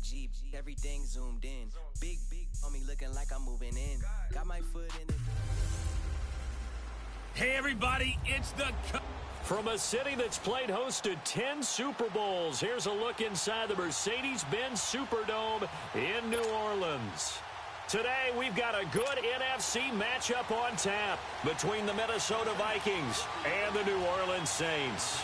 Jeep, everything zoomed in. Big on me looking like I'm moving in. Got my foot in the... Hey everybody, it's the... From a city that's played host to 10 Super Bowls, here's a look inside the Mercedes-Benz Superdome in New Orleans. Today, we've got a good NFC matchup on tap between the Minnesota Vikings and the New Orleans Saints.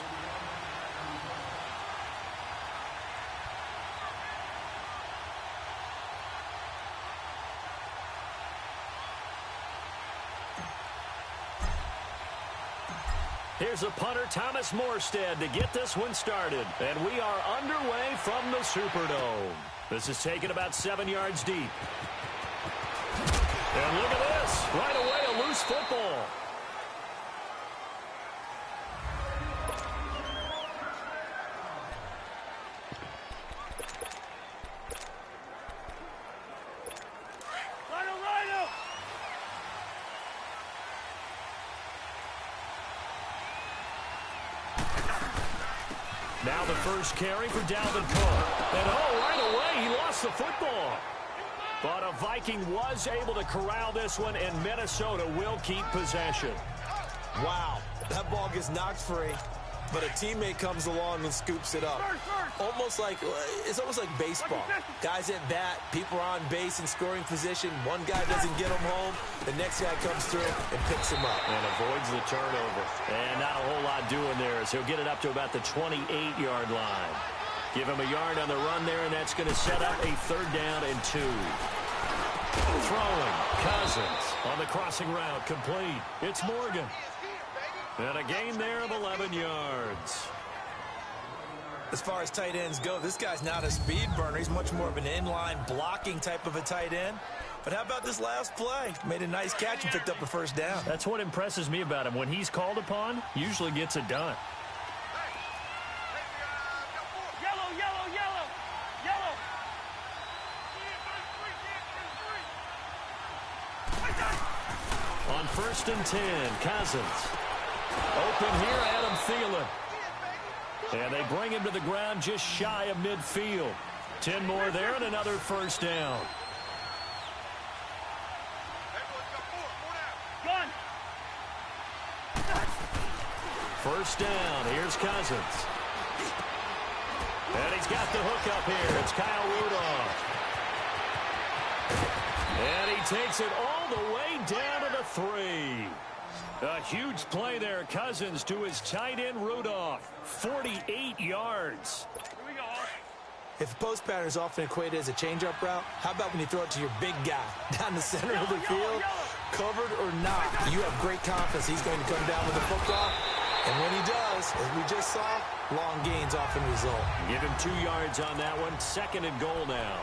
Here's a punter, Thomas Morstead, to get this one started. And we are underway from the Superdome. This is taken about 7 yards deep. And look at this. Right away, a loose football. Now the first carry for Dalvin Cook. And right away, he lost the football. But a Viking was able to corral this one, and Minnesota will keep possession. Wow, that ball gets knocked free, but a teammate comes along and scoops it up. It's almost like baseball. Guys at bat, people are on base in scoring position. One guy doesn't get him home. The next guy comes through and picks him up. And avoids the turnover. And not a whole lot doing there, as he'll get it up to about the 28-yard line. Give him a yard on the run there, and that's going to set up a 3rd down and 2. Throwing, Cousins on the crossing route, complete. It's Morgan. And a gain there of 11 yards. As far as tight ends go, this guy's not a speed burner. He's much more of an inline blocking type of a tight end. But how about this last play? Made a nice catch and picked up a 1st down. That's what impresses me about him. When he's called upon, usually gets it done. On 1st and 10, Cousins. Open here, Adam Thielen. And they bring him to the ground just shy of midfield. 10 more there and another 1st down. First down, here's Cousins. And he's got the hook up here. It's Kyle Rudolph. And he takes it all the way down to the 3. A huge play there, Cousins to his tight end Rudolph. 48 yards. If post pattern is often equated as a change-up route, how about when you throw it to your big guy down the center of the field? Covered or not, you have great confidence he's going to come down with the football. And when he does, as we just saw, long gains often result. Give him 2 yards on that one. 2nd and goal now.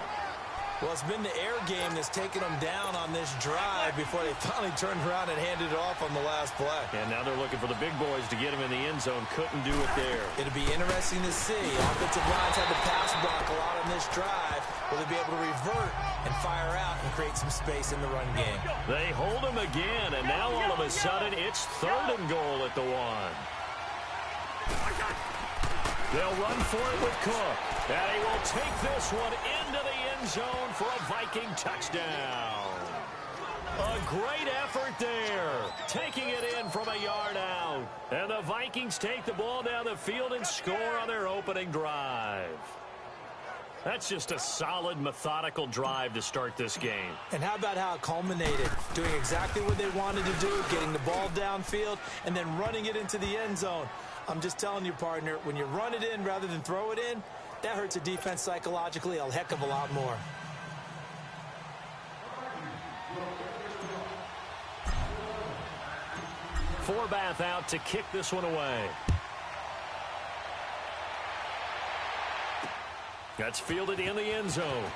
Well, it's been the air game that's taken them down on this drive before they finally turned around and handed it off on the last play. And now they're looking for the big boys to get him in the end zone. Couldn't do it there. It'll be interesting to see. Offensive lines had to pass block a lot on this drive. Will they be able to revert and fire out and create some space in the run game? They hold him again, and now all of a sudden it's 3rd and goal at the 1. They'll run for it with Cook. And he will take this one into the end zone for a Viking touchdown. A great effort there. Taking it in from a yard out. And the Vikings take the ball down the field and score on their opening drive. That's just a solid, methodical drive to start this game. And how about how it culminated? Doing exactly what they wanted to do, getting the ball downfield, and then running it into the end zone. I'm just telling you, partner, when you run it in rather than throw it in, that hurts a defense psychologically a heck of a lot more. Forbath out to kick this one away. That's fielded in the end zone.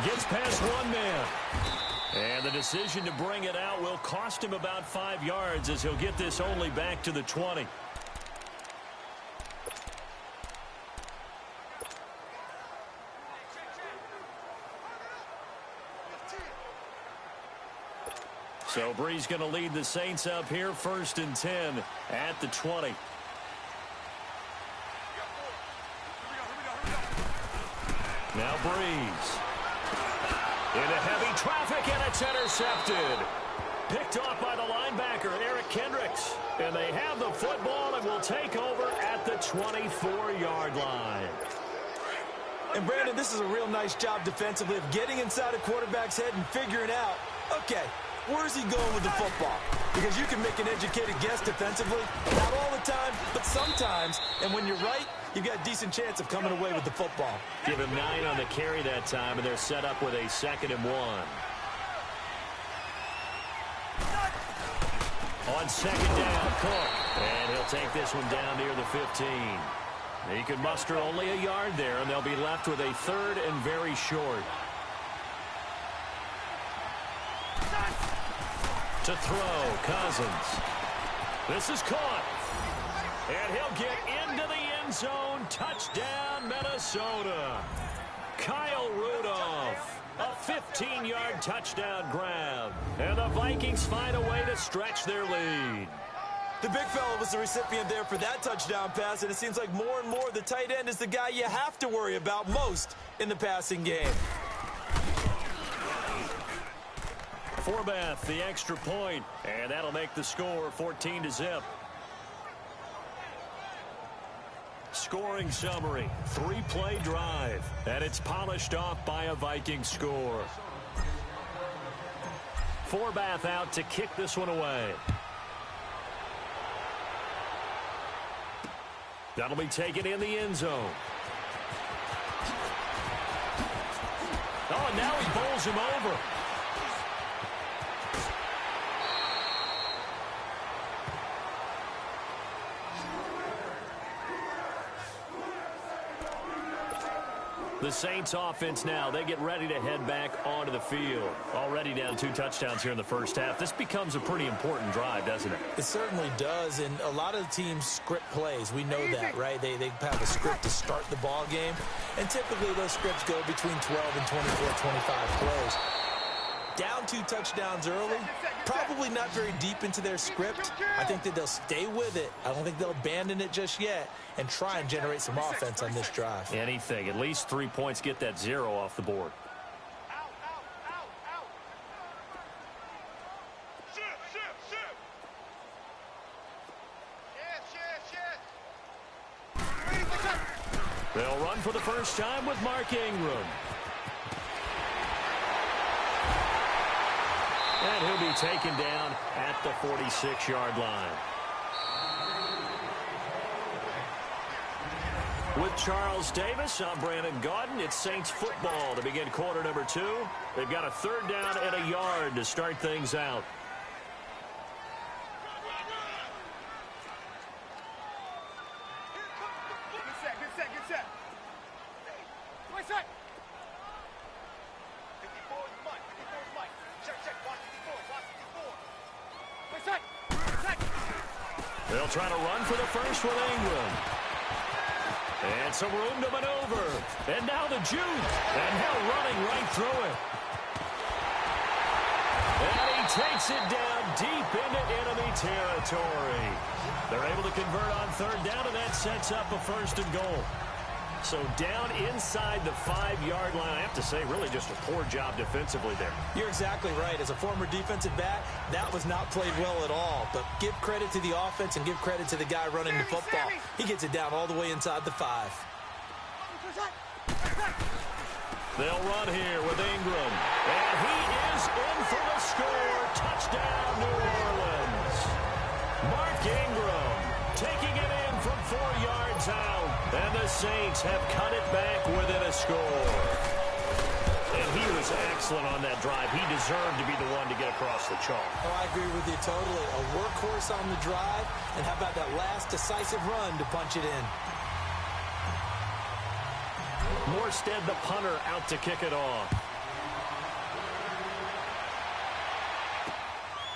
Gets past one man. And the decision to bring it out will cost him about 5 yards as he'll get this only back to the 20. So Bree's going to lead the Saints up here, 1st and 10 at the 20. Now Breeze. Into heavy traffic, and it's intercepted. Picked off by the linebacker, Eric Kendricks. And they have the football and will take over at the 24-yard line. And, Brandon, this is a real nice job defensively of getting inside a quarterback's head and figuring out, okay, where's he going with the football? Because you can make an educated guess defensively, not all the time, but sometimes. And when you're right, you've got a decent chance of coming away with the football. Give him 9 on the carry that time, and they're set up with a 2nd and 1. On 2nd down, Cook. And he'll take this one down near the 15. He can muster only a yard there, and they'll be left with a 3rd and very short. To throw, Cousins. This is caught. And he'll get into the end zone. Touchdown, Minnesota. Kyle Rudolph. A 15-yard touchdown grab. And the Vikings find a way to stretch their lead. The big fella was the recipient there for that touchdown pass, and it seems like more and more the tight end is the guy you have to worry about most in the passing game. Forbath, the extra point, and that'll make the score 14-0. Scoring summary, 3-play drive, and it's polished off by a Viking score. Forbath out to kick this one away. That'll be taken in the end zone. Oh, and now he bowls him over. The Saints offense now, they get ready to head back onto the field. Already down 2 touchdowns here in the first half. This becomes a pretty important drive, doesn't it? It certainly does, and a lot of the teams script plays. We know that, right? They have a script to start the ball game, and typically those scripts go between 12 and 24, 25 plays. Down 2 touchdowns early, probably not very deep into their script. I think that they'll stay with it. I don't think they'll abandon it just yet and try and generate some offense on this drive. Anything. At least 3 points, get that 0 off the board. They'll run for the first time with Mark Ingram. And he'll be taken down at the 46-yard line. With Charles Davis, I'm Brandon Gaudin. It's Saints football to begin quarter number 2. They've got a 3rd down and a yard to start things out. Good set. Play set. 54 is Mike. 54 is Mike. Check. Watch 54. Play set. They'll try to run for the first with Ingram. And some room to maneuver. And now the juke. And now running right through it. And he takes it down deep into enemy territory. They're able to convert on 3rd down, and that sets up a 1st and goal. So down inside the 5-yard line. I have to say, really just a poor job defensively there. You're exactly right. As a former defensive back, that was not played well at all. But give credit to the offense and give credit to the guy running the football. He gets it down all the way inside the 5. They'll run here with Ingram. And he is in for the score. Touchdown, New Orleans. Mark Ingram taking it in from 4 yards out. And the Saints have cut it back within a score. And he was excellent on that drive. He deserved to be the one to get across the chalk. Oh, I agree with you totally. A workhorse on the drive. And how about that last decisive run to punch it in? Morstead, the punter, out to kick it off.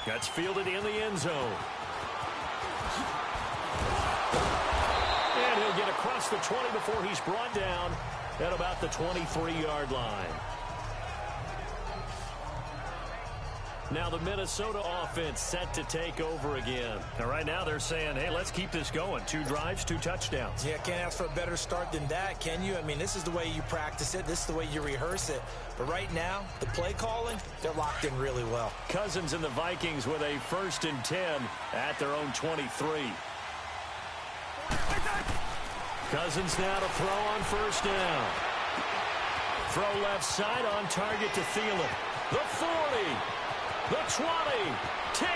That's fielded in the end zone. And he'll get across the 20 before he's brought down at about the 23-yard line. Now the Minnesota offense set to take over again. And right now they're saying, hey, let's keep this going. 2 drives, 2 touchdowns. Yeah, can't ask for a better start than that, can you? I mean, this is the way you practice it. This is the way you rehearse it. But right now, the play calling, they're locked in really well. Cousins and the Vikings with a 1st and 10 at their own 23. Cousins now to throw on 1st down. Throw left side on target to Thielen. The 40. The 20, 10,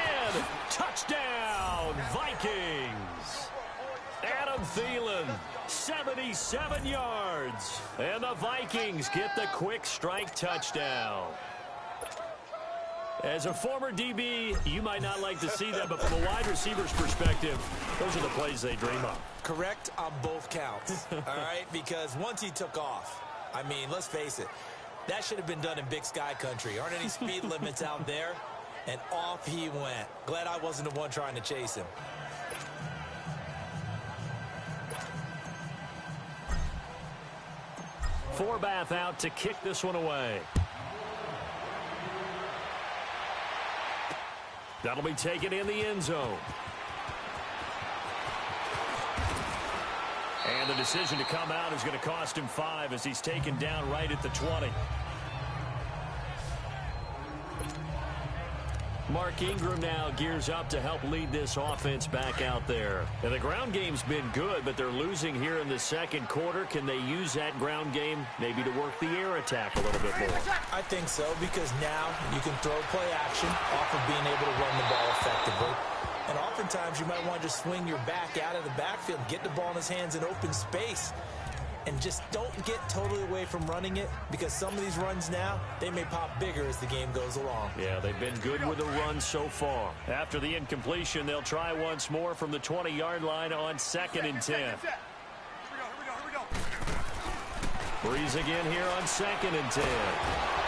touchdown, Vikings. Adam Thielen, 77 yards. And the Vikings get the quick strike touchdown. As a former DB, you might not like to see that, but from a wide receiver's perspective, those are the plays they dream of. Correct on both counts, all right? Because once he took off, I mean, let's face it, that should have been done in Big Sky country. Aren't any speed limits out there? And off he went. Glad I wasn't the one trying to chase him. Forbath out to kick this one away. That'll be taken in the end zone. And the decision to come out is going to cost him 5 as he's taken down right at the 20. Mark Ingram now gears up to help lead this offense back out there. And the ground game's been good, but they're losing here in the second quarter. Can they use that ground game maybe to work the air attack a little bit more? I think so, because now you can throw play action off of being able to run the ball effectively. And oftentimes you might want to just swing your back out of the backfield, get the ball in his hands in open space, and just don't get totally away from running it, because some of these runs now, they may pop bigger as the game goes along. Yeah, they've been good with the run so far. After the incompletion, they'll try once more from the 20-yard line on 2nd and 10. Here we go. Breeze again here on 2nd and 10.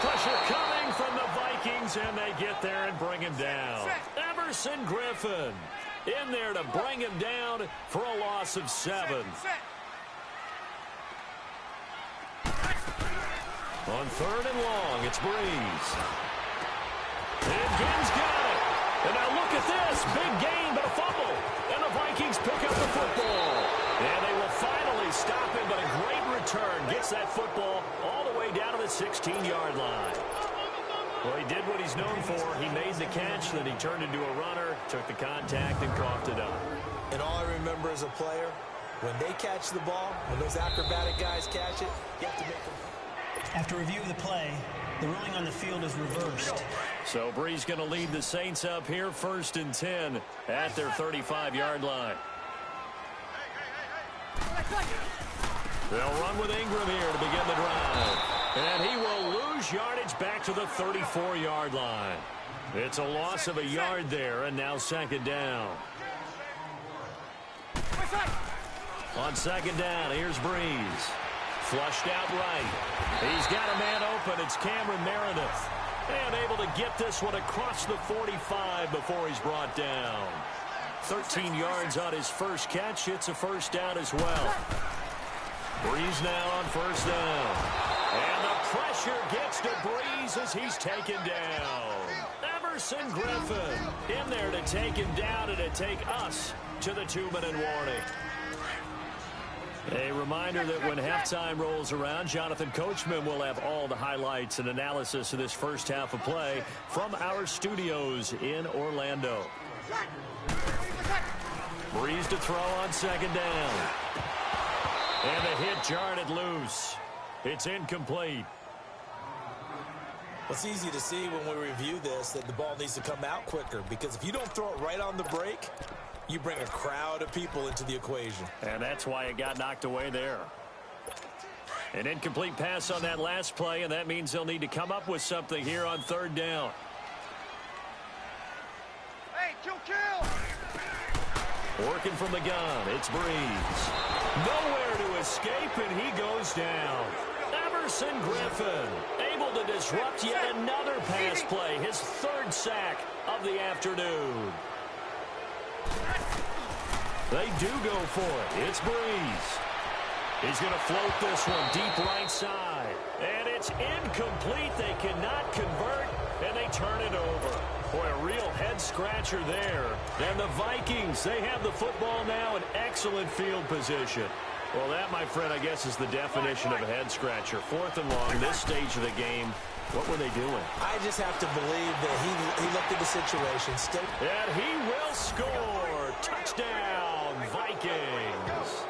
Pressure coming from the Vikings, and they get there and bring him down. Everson Griffin in there to bring him down for a loss of 7. On 3rd and long, it's Breeze. And Gibbs got it. And now look at this. Big gain, but a fumble. And the Vikings pick up the football. And they will finally stop him, but a great return. Gets that football all the way down to the 16-yard line. Well, he did what he's known for. He made the catch, then he turned into a runner, took the contact, and coughed it up. And all I remember as a player, when they catch the ball, when those acrobatic guys catch it, you have to make them. After review of the play, the ruling on the field is reversed. So Breeze going to lead the Saints up here, 1st and 10 at their 35-yard line. They'll run with Ingram here to begin the drive. And he will lose yardage back to the 34-yard line. It's a loss of a yard there, and now 2nd down. On 2nd down, here's Breeze. Flushed out right. He's got a man open. It's Cameron Meredith. And able to get this one across the 45 before he's brought down. 13 yards on his first catch. It's a 1st down as well. Breeze now on 1st down. And the pressure gets to Breeze as he's taken down. Everson Griffin in there to take him down and to take us to the 2-minute warning. A reminder that when halftime rolls around, Jonathan Coachman will have all the highlights and analysis of this first half of play from our studios in Orlando. Breeze to throw on 2nd down. And the hit jarred it loose. It's incomplete. It's easy to see when we review this that the ball needs to come out quicker, because if you don't throw it right on the break, you bring a crowd of people into the equation. And that's why it got knocked away there. An incomplete pass on that last play, and that means they'll need to come up with something here on 3rd down. Hey, kill! Working from the gun, it's Breeze. Nowhere to escape, and he goes down. Everson Griffin able to disrupt yet another pass play, his 3rd sack of the afternoon. They do go for it. It's Breeze. He's going to float this one deep right side. And it's incomplete. They cannot convert, and they turn it over. Boy, a real head-scratcher there. And the Vikings, they have the football now in excellent field position. Well, that, my friend, I guess is the definition of a head-scratcher. 4th and long, this stage of the game. What were they doing? I just have to believe that he looked at the situation. And he will score. Touchdown, Vikings.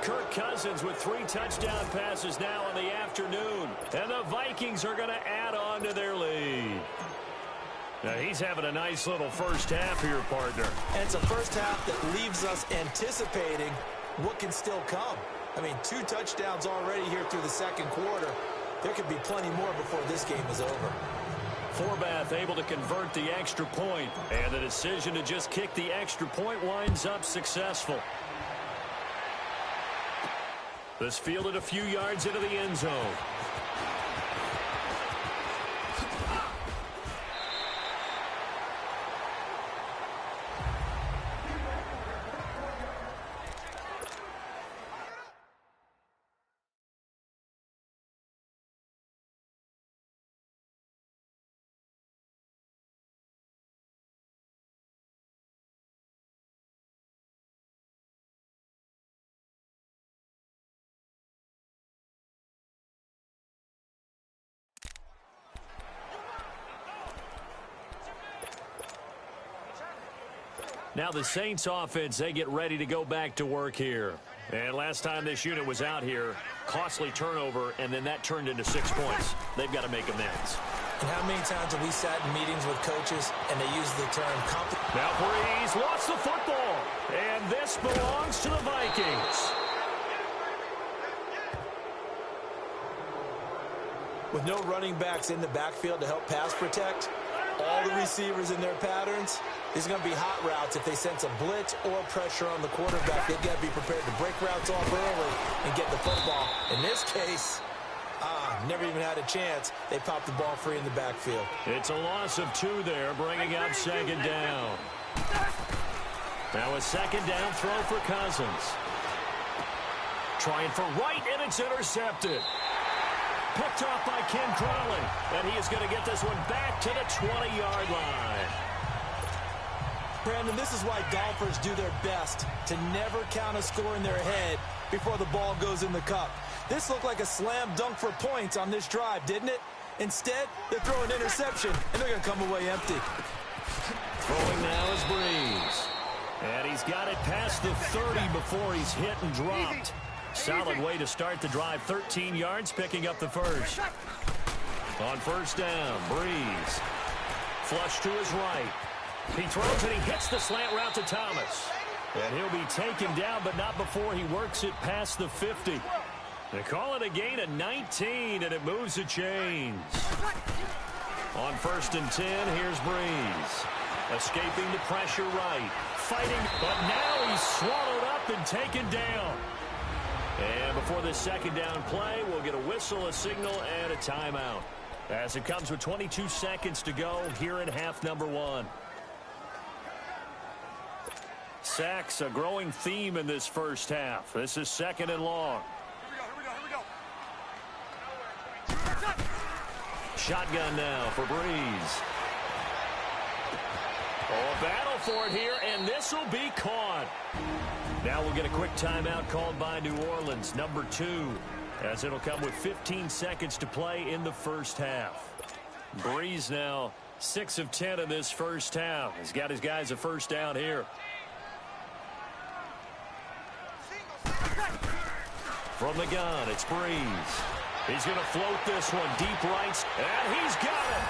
Kirk Cousins with 3 touchdown passes now in the afternoon. And the Vikings are going to add on to their lead. Now, he's having a nice little first half here, partner. And it's a first half that leaves us anticipating what can still come. I mean, 2 touchdowns already here through the second quarter. There could be plenty more before this game is over. Forbath able to convert the extra point, and the decision to just kick the extra point winds up successful. This fielded a few yards into the end zone. Now the Saints offense, they get ready to go back to work here. And last time this unit was out here, costly turnover, and then that turned into 6 points. They've got to make amends. And how many times have we sat in meetings with coaches and they use the term Now Breeze lost the football, and this belongs to the Vikings. With no running backs in the backfield to help pass protect, all the receivers in their patterns, these are going to be hot routes. If they sense a blitz or pressure on the quarterback, they've got to be prepared to break routes off early and get the football. In this case, never even had a chance. They popped the ball free in the backfield. It's a loss of 2 there, bringing up second down. Now a second down throw for Cousins. Trying for right, and it's intercepted. Picked off by Ken Crawley, and he is going to get this one back to the 20-yard line. Brandon, this is why golfers do their best to never count a score in their head before the ball goes in the cup. This looked like a slam dunk for points on this drive, didn't it? Instead, they throw an interception, and they're going to come away empty. Throwing now is Breeze. And he's got it past the 30 before he's hit and dropped. Solid way to start the drive. 13 yards, picking up the first. On first down, Breeze. Flush to his right. He throws and he hits the slant route to Thomas. And he'll be taken down, but not before he works it past the 50. They call it a gain of 19, and it moves the chains. On first and 10, here's Breeze. Escaping the pressure right. Fighting, but now he's swallowed up and taken down. And before this second down play, we'll get a whistle, a signal, and a timeout. As it comes with 22 seconds to go here in half number 1. Sacks, a growing theme in this first half. This is second and long. Here we go. Shotgun now for Breeze. Oh, a battle for it here, and this will be caught. Now we'll get a quick timeout called by New Orleans, number 2, as it'll come with 15 seconds to play in the first half. Breeze now 6 of 10 in this first half. He's got his guys a first down here. From the gun, it's Breeze. He's going to float this one deep right, and he's got it.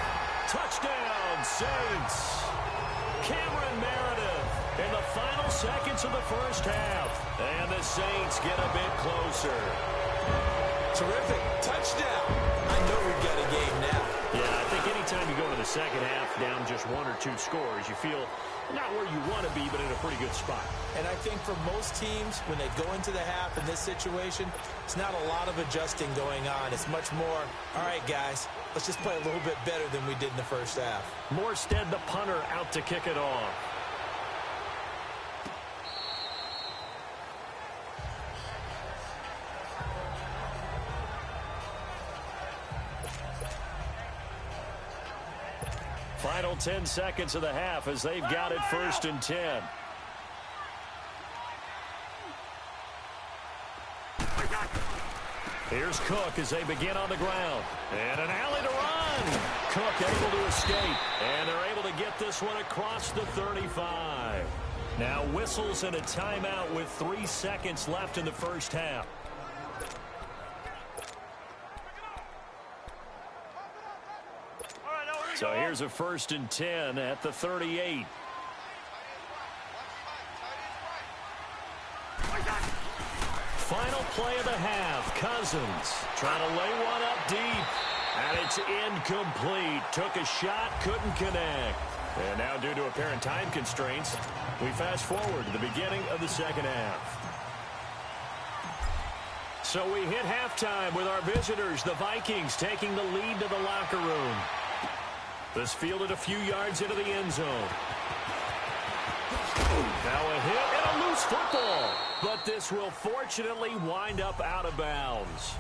Touchdown, Saints. Cameron Meredith in the final seconds of the first half. And the Saints get a bit closer. Terrific. Touchdown. I know we've got a game now. Yeah, I think anytime you go to the second half down just 1 or 2 scores, you feel not where you want to be, but in a pretty good spot. And I think for most teams, when they go into the half in this situation, it's not a lot of adjusting going on. It's much more, all right, guys, let's just play a little bit better than we did in the first half. Morstead, the punter, out to kick it off. Final 10 seconds of the half as they've got it 1st and 10. Here's Cook as they begin on the ground. And an alley to run. Cook able to escape. And they're able to get this one across the 35. Now whistles and a timeout with 3 seconds left in the first half. So here's a 1st and 10 at the 38. Final play of the half. Cousins trying to lay one up deep. And it's incomplete. Took a shot, couldn't connect. And now due to apparent time constraints, we fast forward to the beginning of the second half. So we hit halftime with our visitors, the Vikings, taking the lead to the locker room. This fielded a few yards into the end zone. Now a hit and a loose football. But this will fortunately wind up out of bounds.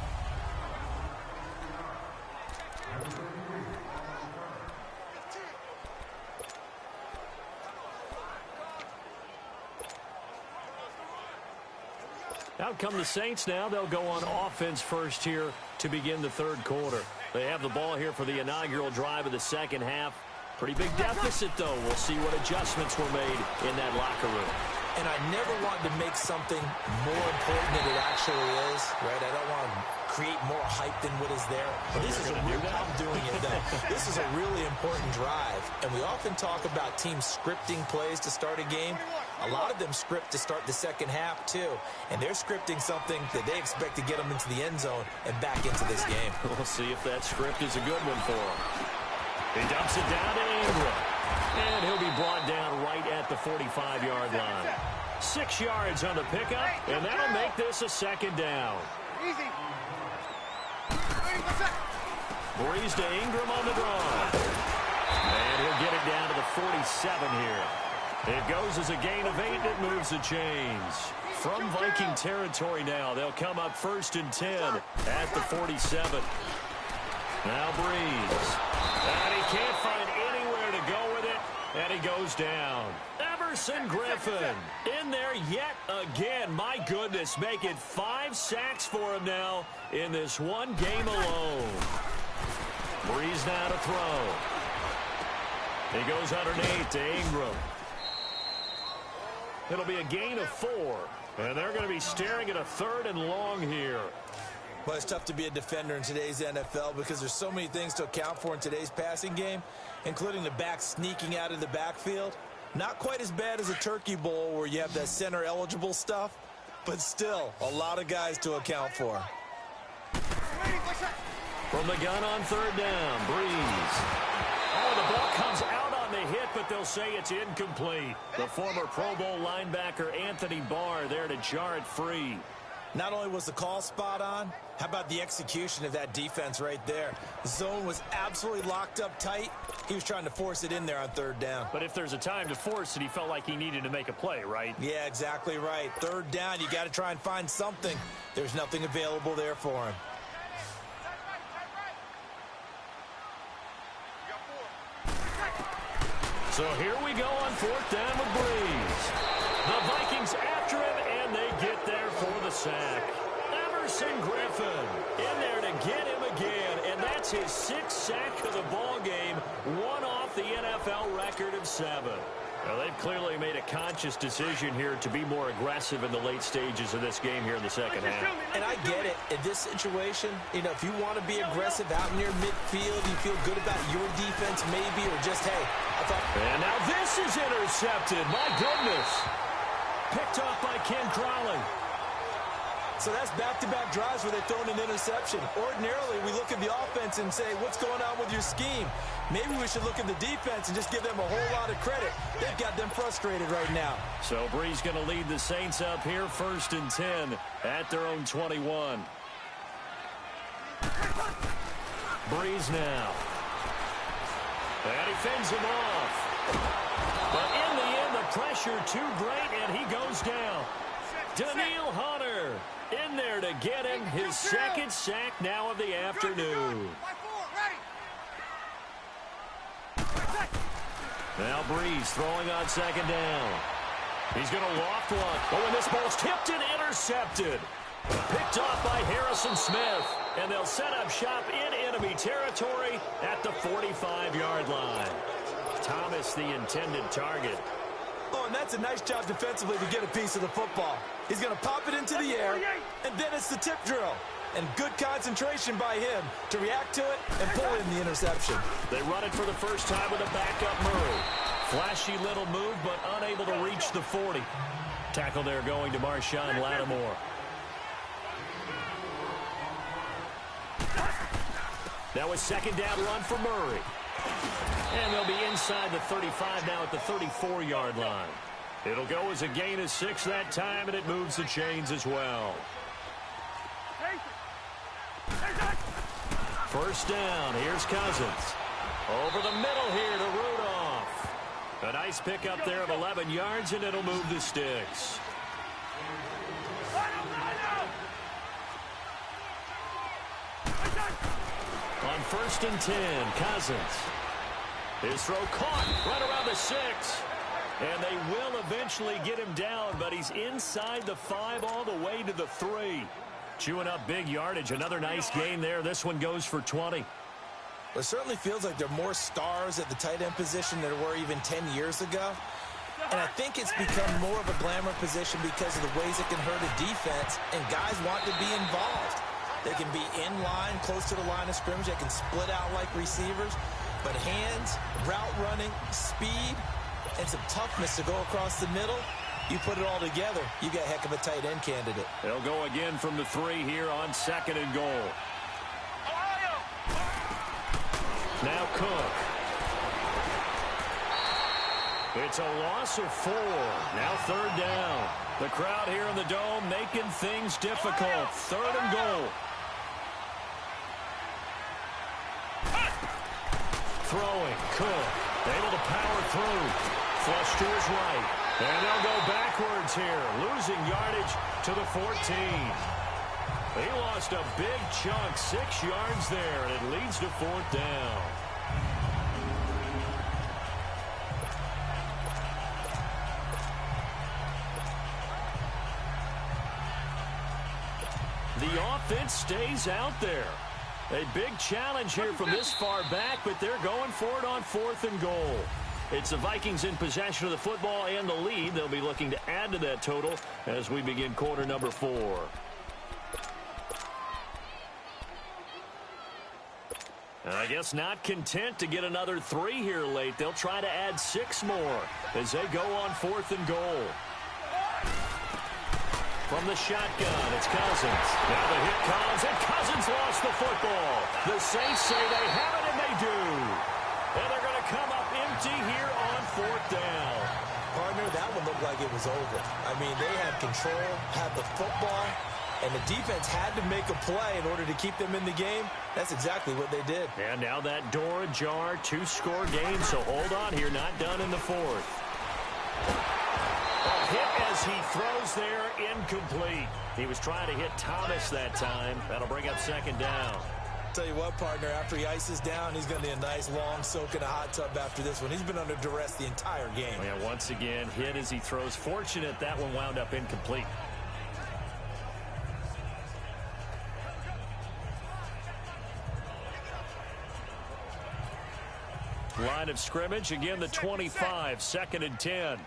Out come the Saints now. They'll go on offense first here to begin the third quarter. They have the ball here for the inaugural drive of the second half. Pretty big deficit, though. We'll see what adjustments were made in that locker room. And I never want to make something more important than it actually is, right? I don't want to create more hype than what is there. But this is a real, I'm doing it, though. This is a really important drive. And we often talk about teams scripting plays to start a game. A lot of them script to start the second half, too. And they're scripting something that they expect to get them into the end zone and back into this game. We'll see if that script is a good one for them. He dumps it down to Ingram. And he'll be brought down right at the 45-yard line. 6 yards on the pickup, and that'll make this a second down. Easy. Breeze to Ingram on the draw. And he'll get it down to the 47 here. It goes as a gain of 8, and it moves the chains. From Viking territory now, they'll come up 1st and 10 at the 47. Now Breeze. And he can't find anywhere to go with it, and he goes down. Everson Griffin in there yet again. My goodness, make it 5 sacks for him now in this one game alone. Breeze now to throw. He goes underneath to Ingram. It'll be a gain of 4, and they're going to be staring at a 3rd and long here. Well, it's tough to be a defender in today's NFL because there's so many things to account for in today's passing game, including the back sneaking out of the backfield. Not quite as bad as a turkey bowl where you have that center-eligible stuff, but still a lot of guys to account for. From the gun on 3rd down, Breeze. Oh, the ball comes out on the hit, but they'll say it's incomplete. The former Pro Bowl linebacker Anthony Barr there to jar it free. Not only was the call spot on, how about the execution of that defense right there? The zone was absolutely locked up tight. He was trying to force it in there on 3rd down. But if there's a time to force it, he felt like he needed to make a play, right? Yeah, exactly right. 3rd down, you got to try and find something. There's nothing available there for him. So here we go on 4th down with Breeze. The Vikings after him, and they get there for the sack. Everson Griffin in there to get him again, and that's his 6th sack of the ball game, one off the NFL record of 7. Well, they've clearly made a conscious decision here to be more aggressive in the late stages of this game here in the second half. And I get it. In this situation, you know, if you want to be aggressive out near midfield, you feel good about your defense maybe, or just, hey, I thought... And now this is intercepted. My goodness. Picked off by Ken Crowley. So that's back-to-back drives where they've thrown an interception. Ordinarily, we look at the offense and say, what's going on with your scheme? Maybe we should look at the defense and just give them a whole lot of credit. They've got them frustrated right now. So Breeze going to lead the Saints up here 1st and 10 at their own 21. Breeze now. And he fends him off. But in the end, the pressure too great, and he goes down. Daniil Hunter in there to get him his 2nd sack now of the afternoon. Now Breeze throwing on second down. He's going to loft one. Oh, and this ball's tipped and intercepted. Picked off by Harrison Smith. And they'll set up shop in enemy territory at the 45-yard line. Thomas, the intended target. Oh, and that's a nice job defensively to get a piece of the football. He's going to pop it into the air, and then it's the tip drill. And good concentration by him to react to it and pull in the interception. They run it for the first time with a backup Murray. Flashy little move, but unable to reach the 40. Tackle there going to Marshawn Lattimore. Now a second down run for Murray. And they'll be inside the 35 now at the 34-yard line. It'll go as a gain of 6 that time, and it moves the chains as well. First down, here's Cousins. Over the middle here to Rudolph. A nice pickup there of 11 yards, and it'll move the sticks. On first and 10, Cousins. His throw caught right around the 6. And they will eventually get him down, but he's inside the 5 all the way to the 3. Chewing up big yardage. Another nice gain there. This one goes for 20. It certainly feels like there are more stars at the tight end position than there were even 10 years ago. And I think it's become more of a glamour position because of the ways it can hurt a defense, and guys want to be involved. They can be in line, close to the line of scrimmage. They can split out like receivers. But hands, route running, speed, and some toughness to go across the middle, you put it all together, you got a heck of a tight end candidate. They'll go again from the 3 here on second and goal. Now Cook. It's a loss of 4. Now third down. The crowd here in the Dome making things difficult. Third and goal. Throwing. Cook. Able to power through. Flush to his right. And they'll go backwards here. Losing yardage to the 14. He lost a big chunk. 6 yards there. And it leads to fourth down. The offense stays out there. A big challenge here from this far back, but they're going for it on fourth and goal. It's the Vikings in possession of the football and the lead. They'll be looking to add to that total as we begin quarter number 4. And I guess not content to get another 3 here late. They'll try to add 6 more as they go on fourth and goal. From the shotgun, it's Cousins. Now the hit comes, and Cousins lost the football. The Saints say they have it, and they do. And they're going to come up empty here on fourth down. Partner, that one looked like it was over. I mean, they had control, had the football, and the defense had to make a play in order to keep them in the game. That's exactly what they did. And now that door ajar, 2-score game, so hold on here, not done in the fourth. A hit as he throws there, incomplete. He was trying to hit Thomas that time. That'll bring up second down. Tell you what, partner, after he ices down, he's going to need a nice long soak in a hot tub after this one. He's been under duress the entire game. Yeah, once again, hit as he throws. Fortunate that one wound up incomplete. Line of scrimmage, again the 25, second and 10.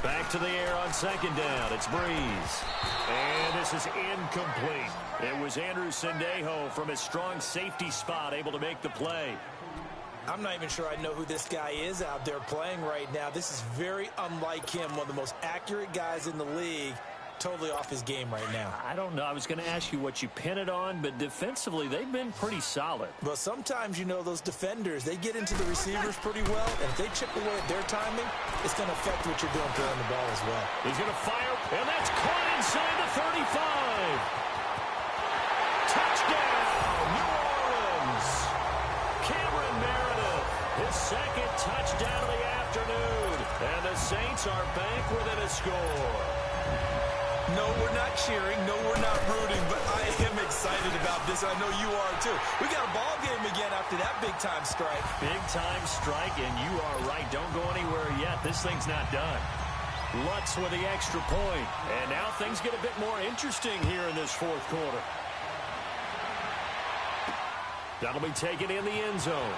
Back to the air on second down. It's Breeze. And this is incomplete. It was Andrew Sendejo from his strong safety spot able to make the play. I'm not even sure I know who this guy is out there playing right now. This is very unlike him, one of the most accurate guys in the league. Totally off his game right now. I don't know. I was going to ask you what you pin it on, but defensively, they've been pretty solid. But sometimes, you know, those defenders, they get into the receivers pretty well, and if they chip away at their timing, it's going to affect what you're doing throwing the ball as well. He's going to fire, and that's caught inside the 35. Touchdown, New Orleans. Cameron Meredith, his second touchdown of the afternoon, and the Saints are back within a score. No, we're not cheering. No, we're not rooting, but I am excited about this. I know you are, too. We got a ball game again after that big-time strike. Big-time strike, and you are right. Don't go anywhere yet. This thing's not done. Lutz with the extra point. And now things get a bit more interesting here in this fourth quarter. That'll be taken in the end zone.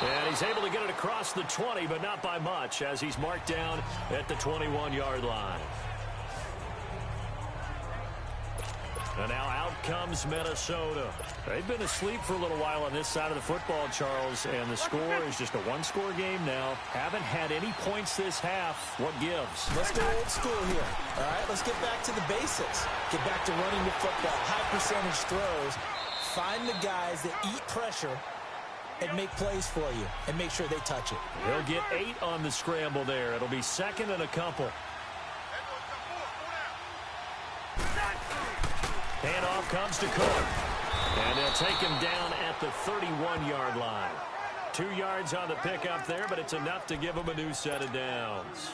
And he's able to get it across the 20, but not by much, as he's marked down at the 21-yard line. And now out comes Minnesota. They've been asleep for a little while on this side of the football, Charles, and the score is just a one-score game now. Haven't had any points this half. What gives? Let's go old school here. All right, let's get back to the basics. Get back to running the football, high percentage throws. Find the guys that eat pressure and make plays for you and make sure they touch it. He'll get 8 on the scramble there. It'll be second and a couple. Handoff comes to Cook. And they'll take him down at the 31-yard line. 2 yards on the pickup there, but it's enough to give him a new set of downs.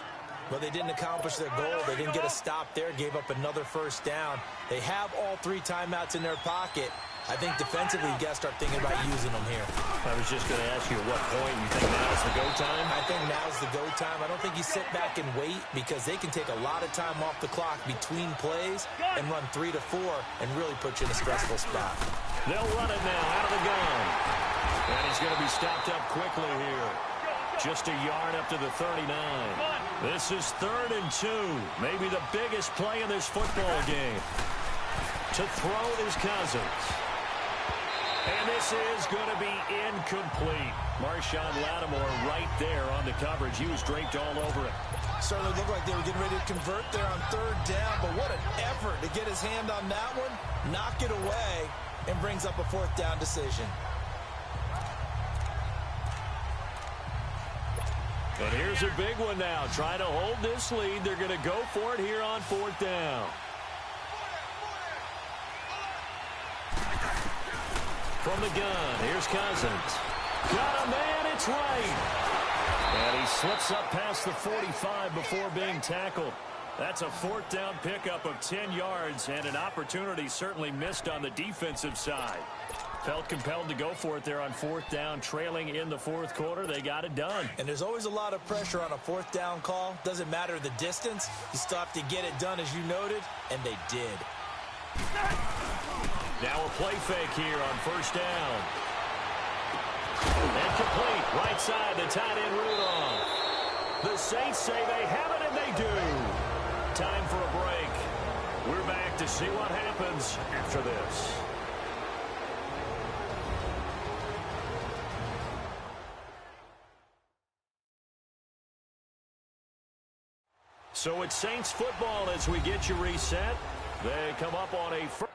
Well, they didn't accomplish their goal. They didn't get a stop there, gave up another first down. They have all 3 timeouts in their pocket. I think defensively, you got to start thinking about using them here. I was just going to ask you at what point you think now's the go time? I think now's the go time. I don't think you sit back and wait because they can take a lot of time off the clock between plays and run 3 to 4 and really put you in a stressful spot. They'll run it now out of the gun. And he's going to be stopped up quickly here. Just a yard up to the 39. This is 3rd and 2. Maybe the biggest play in this football game. To throw is Cousins. And this is going to be incomplete. Marshawn Lattimore right there on the coverage. He was draped all over it. Certainly looked like they were getting ready to convert there on 3rd down, but what an effort to get his hand on that one, knock it away, and brings up a 4th down decision. And here's a big one now. Trying to hold this lead. They're going to go for it here on 4th down. From the gun, here's Cousins. Got a man, it's right. And he slips up past the 45 before being tackled. That's a 4th down pickup of 10 yards and an opportunity certainly missed on the defensive side. Felt compelled to go for it there on 4th down, trailing in the 4th quarter. They got it done. And there's always a lot of pressure on a 4th down call. Doesn't matter the distance. You still have to get it done, as you noted, and they did. Now a play fake here on 1st down. And complete. Right side, the tight end Rudolph. The Saints say they have it, and they do. Time for a break. We're back to see what happens after this. So it's Saints football as we get you reset. They come up on a first.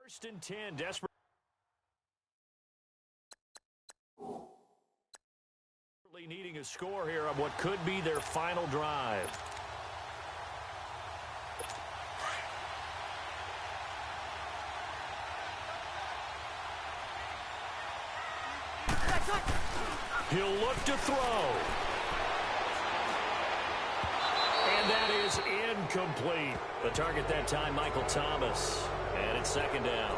First and 10, desperately needing a score here on what could be their final drive. He'll look to throw. And that is incomplete. The target that time, Michael Thomas. And it's 2nd down.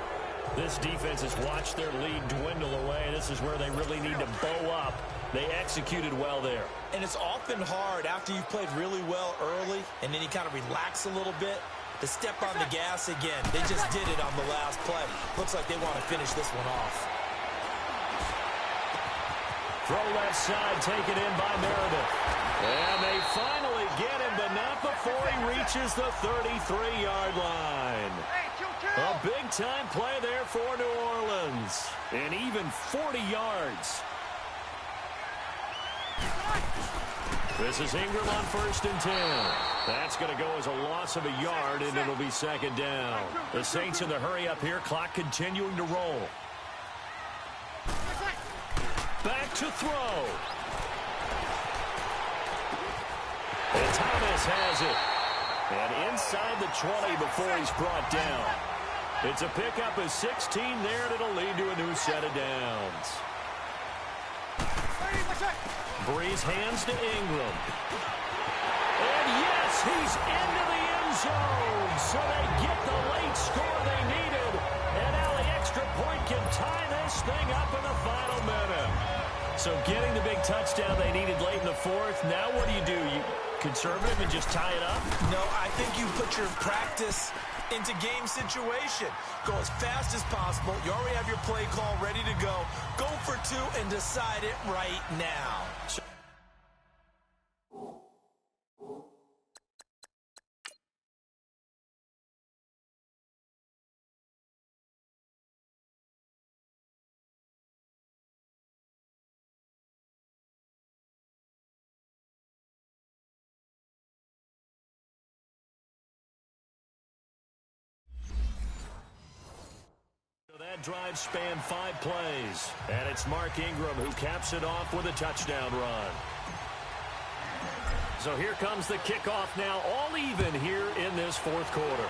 This defense has watched their lead dwindle away. This is where they really need to bow up. They executed well there. And it's often hard after you've played really well early and then you kind of relax a little bit to step on the gas again. They just did it on the last play. Looks like they want to finish this one off. Throw left side taken in by Meredith. And they finally get him, but not before before he reaches the 33-yard line. A big-time play there for New Orleans. And even 40 yards. This is Ingram on 1st and 10. That's going to go as a loss of a yard, and it'll be 2nd down. The Saints in the hurry up here, clock continuing to roll. Back to throw. And Thomas has it. And inside the 20 before he's brought down. It's a pickup of 16 there, and it'll lead to a new set of downs. Breeze hands to Ingram. And yes, he's into the end zone. So they get the late score they needed. And now the extra point can tie this thing up in the final minute. So getting the big touchdown they needed late in the 4th. Now what do? You conservative and just tie it up? No, I think you put your practice into game situation. Go as fast as possible. You already have your play call ready to go. Go for 2 and decide it right now. That drive spanned 5 plays, and it's Mark Ingram who caps it off with a touchdown run. So here comes the kickoff now, all even here in this 4th quarter.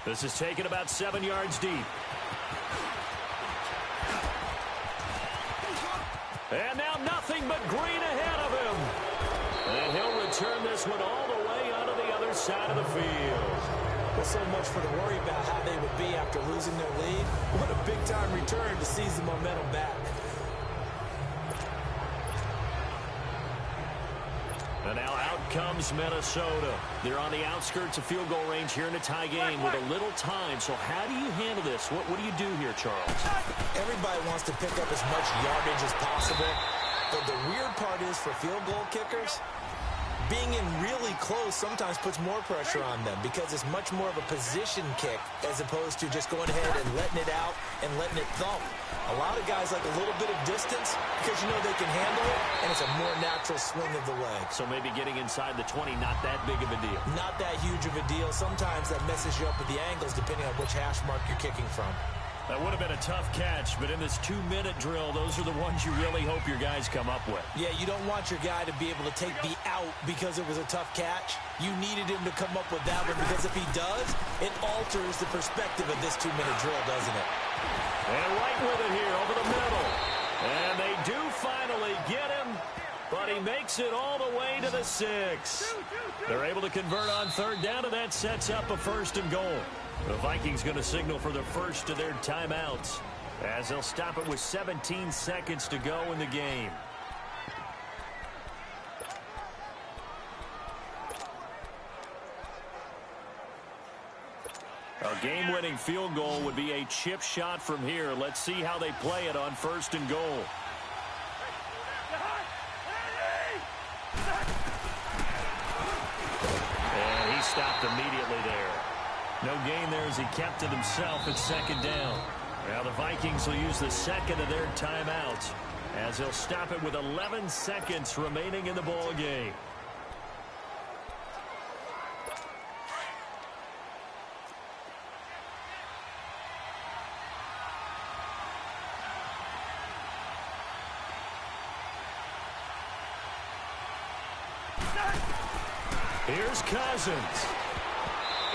This is taken about 7 yards deep. And now nothing but green ahead of him. And he'll return this one all the way onto the other side of the field. Well, so much for the worry about how they would be after losing their lead. What a big-time return to seize the momentum back. And now out comes Minnesota. They're on the outskirts of field goal range here in a tie game with a little time. So how do you handle this? What do you do here, Charles? Everybody wants to pick up as much yardage as possible. But the weird part is for field goal kickers, being in really close sometimes puts more pressure on them because it's much more of a position kick as opposed to just going ahead and letting it out and letting it thump. A lot of guys like a little bit of distance because you know they can handle it, and it's a more natural swing of the leg. So maybe getting inside the 20, not that big of a deal. Not that huge of a deal. Sometimes that messes you up with the angles depending on which hash mark you're kicking from. That would have been a tough catch, but in this 2-minute drill, those are the ones you really hope your guys come up with. Yeah, you don't want your guy to be able to take the out because it was a tough catch. You needed him to come up with that one because if he does, it alters the perspective of this 2-minute drill, doesn't it? And right with it here over the middle. And they do finally get him, but he makes it all the way to the 6. They're able to convert on 3rd down, and that sets up a 1st and goal. The Vikings going to signal for the first of their timeouts as they'll stop it with 17 seconds to go in the game. A game-winning field goal would be a chip shot from here. Let's see how they play it on 1st and goal. And he stopped immediately there. No gain there as he kept it himself at 2nd down. Now the Vikings will use the 2nd of their timeouts as they'll stop it with 11 seconds remaining in the ball game. Here's Cousins.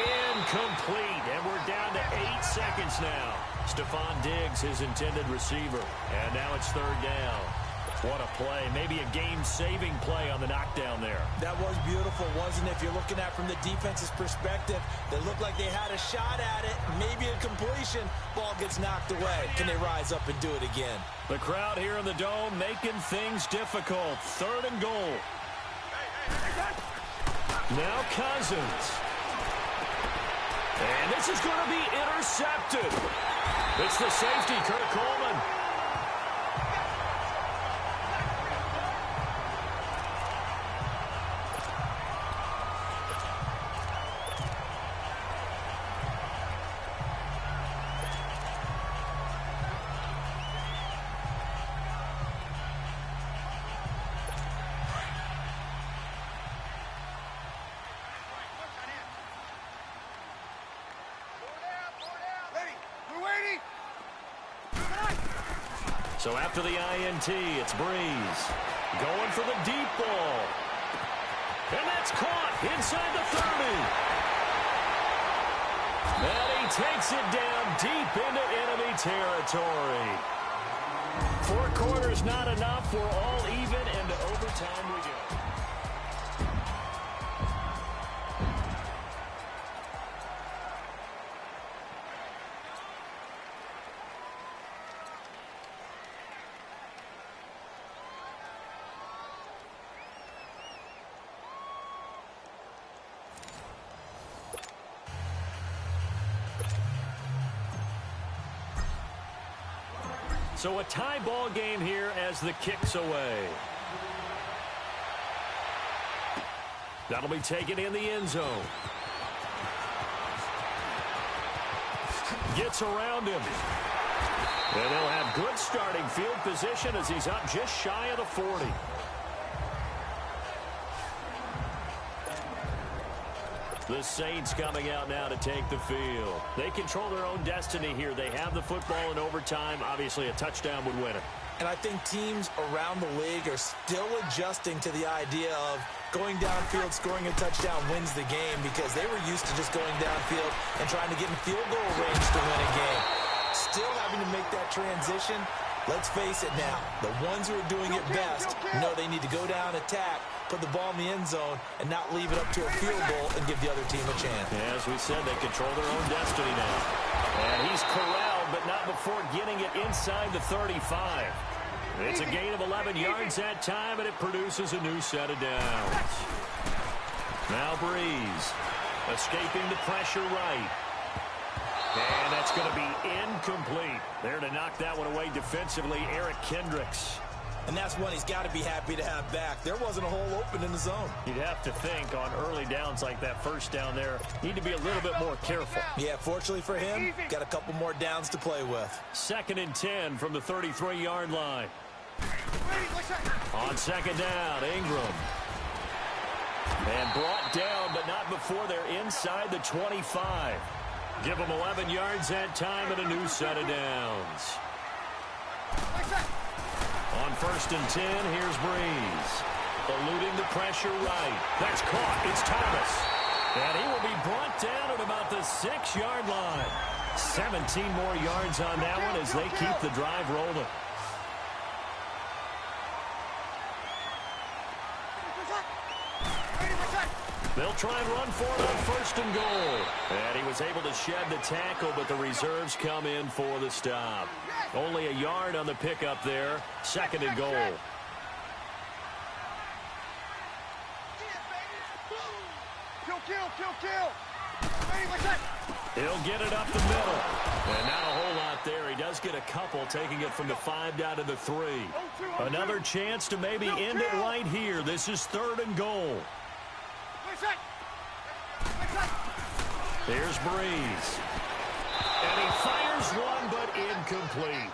Incomplete, and we're down to 8 seconds now. Stephon Diggs, his intended receiver, and now it's 3rd down. What a play. Maybe a game-saving play on the knockdown there. That was beautiful, wasn't it? If you're looking at it from the defense's perspective, they looked like they had a shot at it, maybe a completion. Ball gets knocked away. Can they rise up and do it again? The crowd here in the Dome making things difficult. 3rd and goal. Now Cousins. And this is going to be intercepted. It's the safety, Kurt Coleman. So after the INT, it's Breeze. Going for the deep ball. And that's caught inside the 30. And he takes it down deep into enemy territory. 4 quarters not enough. We're all even, and to overtime we go. So a tie ball game here as the kick's away. That'll be taken in the end zone. Gets around him. And they'll have good starting field position as he's up just shy of the 40. The Saints coming out now to take the field. They control their own destiny here. They have the football in overtime. Obviously, a touchdown would win it. And I think teams around the league are still adjusting to the idea of going downfield, scoring a touchdown wins the game, because they were used to just going downfield and trying to get in field goal range to win a game. Still having to make that transition. Let's face it now, the ones who are doing it best know they need to go down, attack, put the ball in the end zone, and not leave it up to a field goal and give the other team a chance. Yeah, as we said, they control their own destiny now. And he's corralled, but not before getting it inside the 35. It's a gain of 11 yards that time, and it produces a new set of downs. Now Breeze, escaping the pressure right. And that's going to be incomplete. There to knock that one away defensively, Eric Kendricks. And that's one he's got to be happy to have back. There wasn't a hole open in the zone. You'd have to think on early downs like that first down there, need to be a little bit more careful. Yeah, fortunately for him, got a couple more downs to play with. 2nd and 10 from the 33-yard line. On 2nd down, Ingram. And brought down, but not before they're inside the 25. Give them 11 yards that time and a new set of downs. On 1st and 10, here's Breeze. Eluding the pressure right. That's caught. It's Thomas. And he will be brought down at about the 6-yard line. 17 more yards on that one as they keep the drive rolling. They'll try and run for it on 1st and goal. And he was able to shed the tackle, but the reserves come in for the stop. Only a yard on the pickup there. 2nd and goal. He'll get it up the middle. And not a whole lot there. He does get a couple, taking it from the 5 down to the 3. Another chance to maybe end it right here. This is 3rd and goal. Here's Breeze. And he fires one, but incomplete.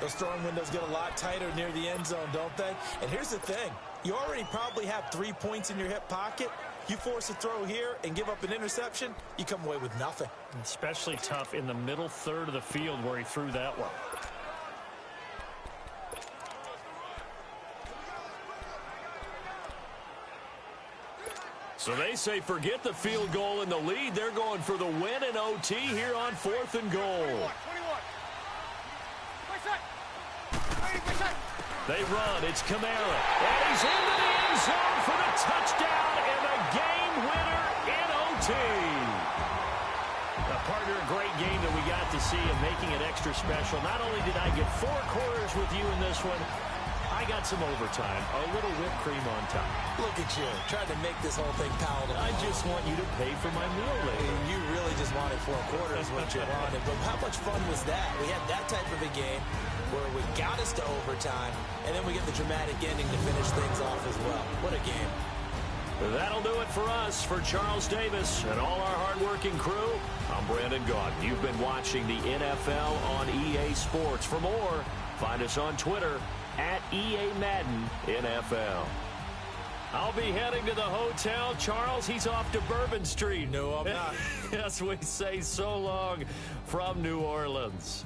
Those throwing windows get a lot tighter near the end zone, don't they? And here's the thing. You already probably have 3 points in your hip pocket. You force a throw here and give up an interception, you come away with nothing. Especially tough in the middle third of the field where he threw that one. So they say forget the field goal in the lead. They're going for the win in OT here on 4th and goal. They run. It's Kamara. And he's into the end zone for the touchdown and the game winner in OT. A partner, a great game that we got to see and making it extra special. Not only did I get 4 quarters with you in this one, I got some overtime, a little whipped cream on top. Look at you, trying to make this whole thing palatable. I just want you to pay for my meal later. You really just wanted 4 quarters, what you wanted. But how much fun was that? We had that type of a game where we got us to overtime, and then we get the dramatic ending to finish things off as well. What a game. That'll do it for us. For Charles Davis and all our hardworking crew, I'm Brandon Gaudin. You've been watching the NFL on EA Sports. For more, find us on Twitter @EA Madden NFL. I'll be heading to the hotel. Charles, he's off to Bourbon Street. No, I'm not. Yes, we say so long from New Orleans.